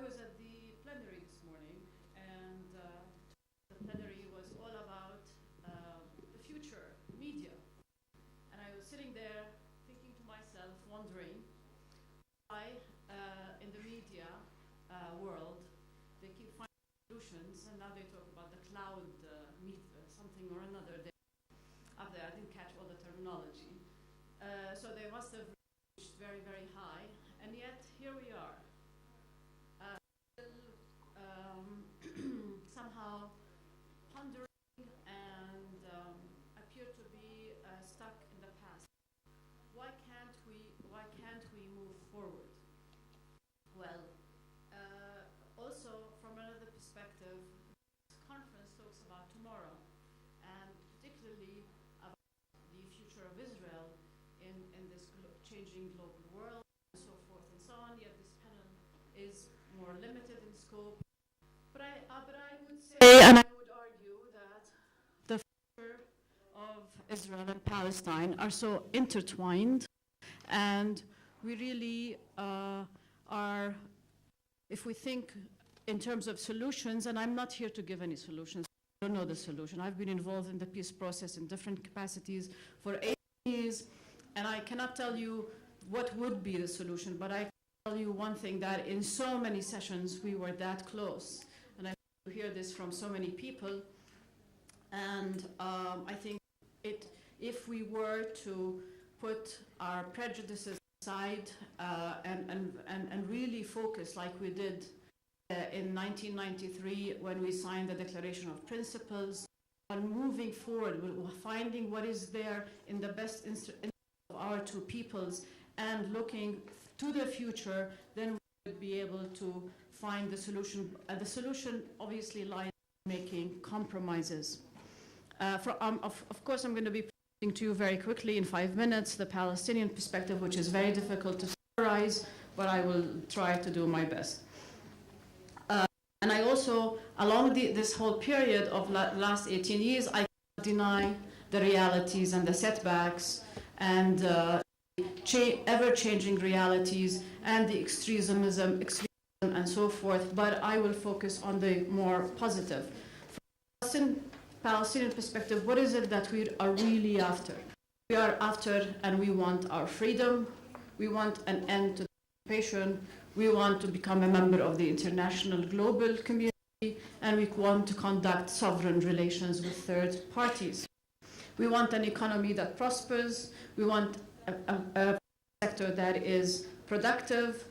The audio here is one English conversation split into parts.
was at the plenary this morning, and the plenary was all about the future media. And I was sitting there thinking to myself, wondering why in the media world they keep finding solutions, and now they talk about the cloud something or another. Up there, I didn't catch all the terminology. So they must have reached very, very high, and yet here we are. Somehow pondering and appear to be stuck in the past. Why can't we move forward? Well, also from another perspective, this conference talks about tomorrow, and particularly about the future of Israel in this changing global world, and so forth and so on. Yet this panel is more limited in scope. But I would say, and I would argue, that the future of Israel and Palestine are so intertwined, and we really are, if we think in terms of solutions, and I'm not here to give any solutions, I don't know the solution. I've been involved in the peace process in different capacities for 8 years, and I cannot tell you what would be the solution, but I can tell you one thing, that in so many sessions we were that close. And I hear this from so many people, and I think if we were to put our prejudices aside and really focus like we did in 1993 when we signed the Declaration of Principles, on moving forward, finding what is there in the best interest of our two peoples and looking to the future, then we would be able to find the solution. The solution obviously lies in making compromises. Of course, I'm going to be presenting to you very quickly in 5 minutes the Palestinian perspective, which is very difficult to summarize, but I will try to do my best. And I also, along this whole period of last 18 years, I cannot deny the realities and the setbacks and ever-changing realities and the extremism and so forth, but I will focus on the more positive. From Palestinian perspective, what is it that we are really after? We are after, and we want our freedom, we want an end to occupation, we want to become a member of the international global community, and we want to conduct sovereign relations with third parties. We want an economy that prospers, we want a sector that is productive,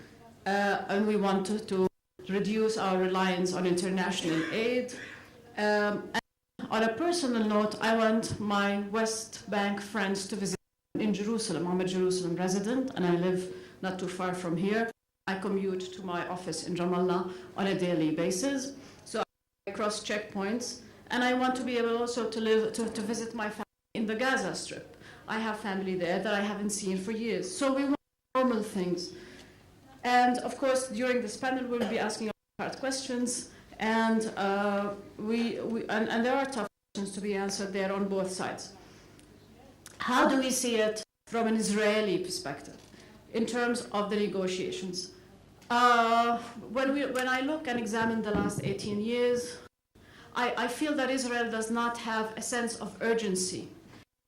and we want to reduce our reliance on international aid. And on a personal note, I want my West Bank friends to visit in Jerusalem. I'm a Jerusalem resident, and I live not too far from here. I commute to my office in Ramallah on a daily basis, so I cross checkpoints, and I want to be able also to visit my family in the Gaza Strip. I have family there that I haven't seen for years, so we want normal things. And of course, during this panel, we'll be asking hard questions, and and there are tough questions to be answered there on both sides. How do we see it from an Israeli perspective in terms of the negotiations? When I look and examine the last 18 years, I feel that Israel does not have a sense of urgency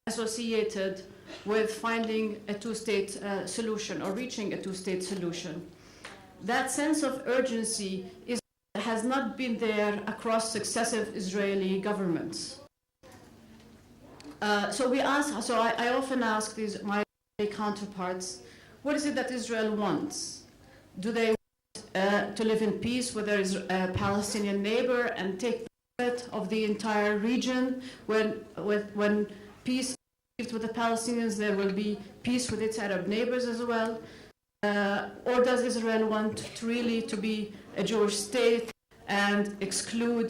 associated with finding a two-state solution or reaching a two-state solution. That sense of urgency has not been there across successive Israeli governments. So I often ask my counterparts, what is it that Israel wants? Do they want to live in peace with their Palestinian neighbor and take benefit of the entire region? When peace is achieved with the Palestinians, there will be peace with its Arab neighbors as well? Or does Israel want to be a Jewish state and exclude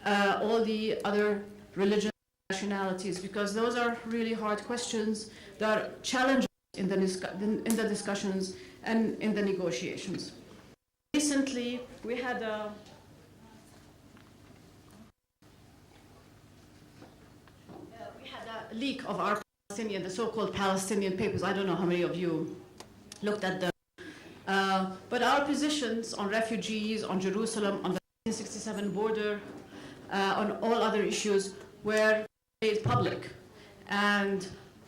all the other religions and nationalities? Because those are really hard questions that are challenging in the discussions and in the negotiations. Recently, we had a leak of our the so-called Palestinian papers. I don't know how many of you looked at them. But our positions on refugees, on Jerusalem, on the 1967 border, on all other issues were made public. And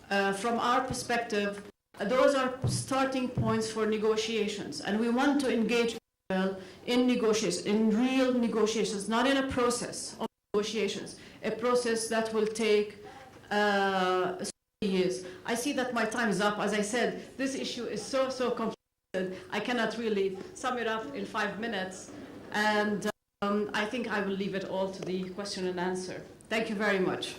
from our perspective, those are starting points for negotiations. And we want to engage Israel in negotiations, in real negotiations, not in a process of negotiations, a process that will take years. I see that my time is up. As I said, this issue is so complicated. I cannot really sum it up in 5 minutes. And I think I will leave it all to the question and answer. Thank you very much.